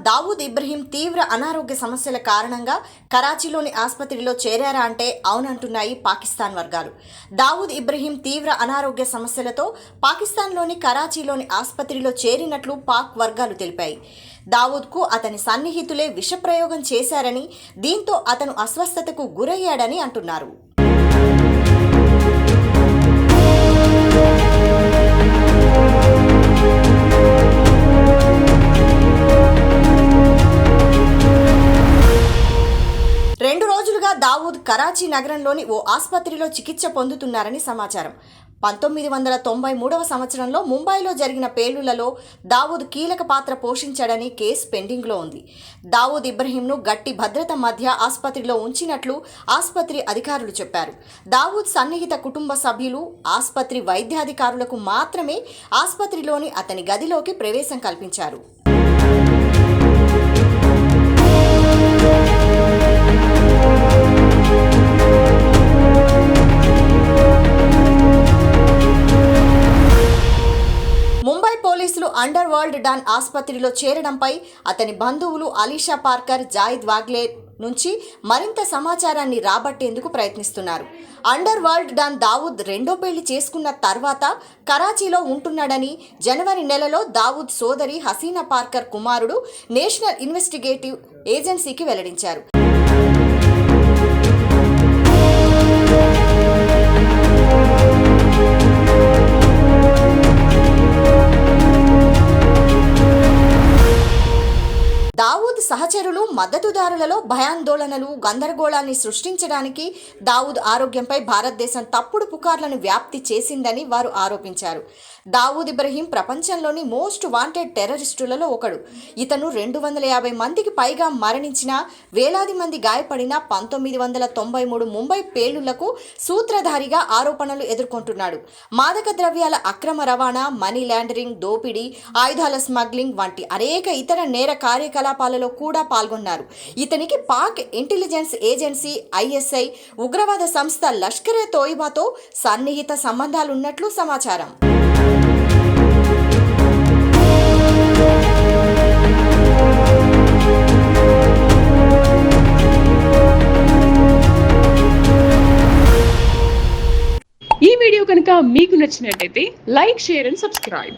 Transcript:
దావూద్ ఇబ్రహీం తీవ్ర అనారోగ్య సమస్యల కారణంగా కరాచీలోని ఆసుపత్రిలో చేరారా అంటే అవునంటున్నాయి పాకిస్తాన్ వర్గాలు. దావూద్ ఇబ్రహీం తీవ్ర అనారోగ్య సమస్యలతో పాకిస్తాన్లోని కరాచీలోని ఆసుపత్రిలో చేరినట్లు పాక్ వర్గాలు తెలిపాయి. దావూద్కు అతని సన్నిహితులే విషప్రయోగం చేశారని, దీంతో అతను అస్వస్థతకు గురయ్యాడని అంటున్నారు. దావూద్ కరాచీ నగరంలోని ఓ ఆసుపత్రిలో చికిత్స పొందుతున్నారని సమాచారం. 1993వ సంవత్సరంలో ముంబైలో జరిగిన పేలుళ్లలో దావూద్ కీలక పాత్ర పోషించాడని కేసు పెండింగ్లో ఉంది. దావూద్ ఇబ్రహీంను గట్టి భద్రత మధ్య ఆసుపత్రిలో ఉంచినట్లు ఆసుపత్రి అధికారులు చెప్పారు. దావూద్ సన్నిహిత కుటుంబ సభ్యులు, ఆసుపత్రి వైద్యాధికారులకు మాత్రమే ఆసుపత్రిలోని అతని గదిలోకి ప్రవేశం కల్పించారు. ముంబై పోలీసులు అండర్ వరల్డ్ డాన్ ఆసుపత్రిలో చేరడంపై అతని బంధువులు అలీషా పార్కర్, జాయిద్ వాగ్లే నుంచి మరింత సమాచారాన్ని రాబట్టేందుకు ప్రయత్నిస్తున్నారు. అండర్ వరల్డ్ డాన్ దావూద్ రెండో పెళ్లి చేసుకున్న తర్వాత కరాచీలో ఉంటున్నాడని జనవరి నెలలో దావూద్ సోదరి హసీనా పార్కర్ కుమారుడు నేషనల్ ఇన్వెస్టిగేటివ్ ఏజెన్సీకి వెల్లడించారు. దావూద్ సహచరులు, మద్దతుదారులలో భయాందోళనలు, గందరగోళాన్ని సృష్టించడానికి దావూద్ ఆరోగ్యంపై భారతదేశం తప్పుడు పుకార్లను వ్యాప్తి చేసిందని వారు ఆరోపించారు. దావూద్ ఇబ్రహీం ప్రపంచంలోని మోస్ట్ వాంటెడ్ టెర్రరిస్టులలో ఒకడు. ఇతను 250 మందికి పైగా మరణించిన, వేలాది మంది గాయపడిన 1993 ముంబై పేలుళ్లకు సూత్రధారిగా ఆరోపణలు ఎదుర్కొంటున్నాడు. మాదక ద్రవ్యాల అక్రమ రవాణా, మనీ లాండరింగ్, దోపిడీ, ఆయుధాల స్మగ్లింగ్ వంటి అనేక ఇతర నేర కార్యకలాపాలలో కూడా పాల్గొన్నారు. ఇతనికి పాక్ ఇంటెలిజెన్స్ ఏజెన్సీ ఐఎస్ఐ, ఉగ్రవాద సంస్థ లష్కరే తోయిబాతో సన్నిహిత సంబంధాలున్నట్లు సమాచారం. ఈ వీడియో కనుక మీకు నచ్చినట్లయితే లైక్, షేర్ అండ్ సబ్స్క్రైబ్.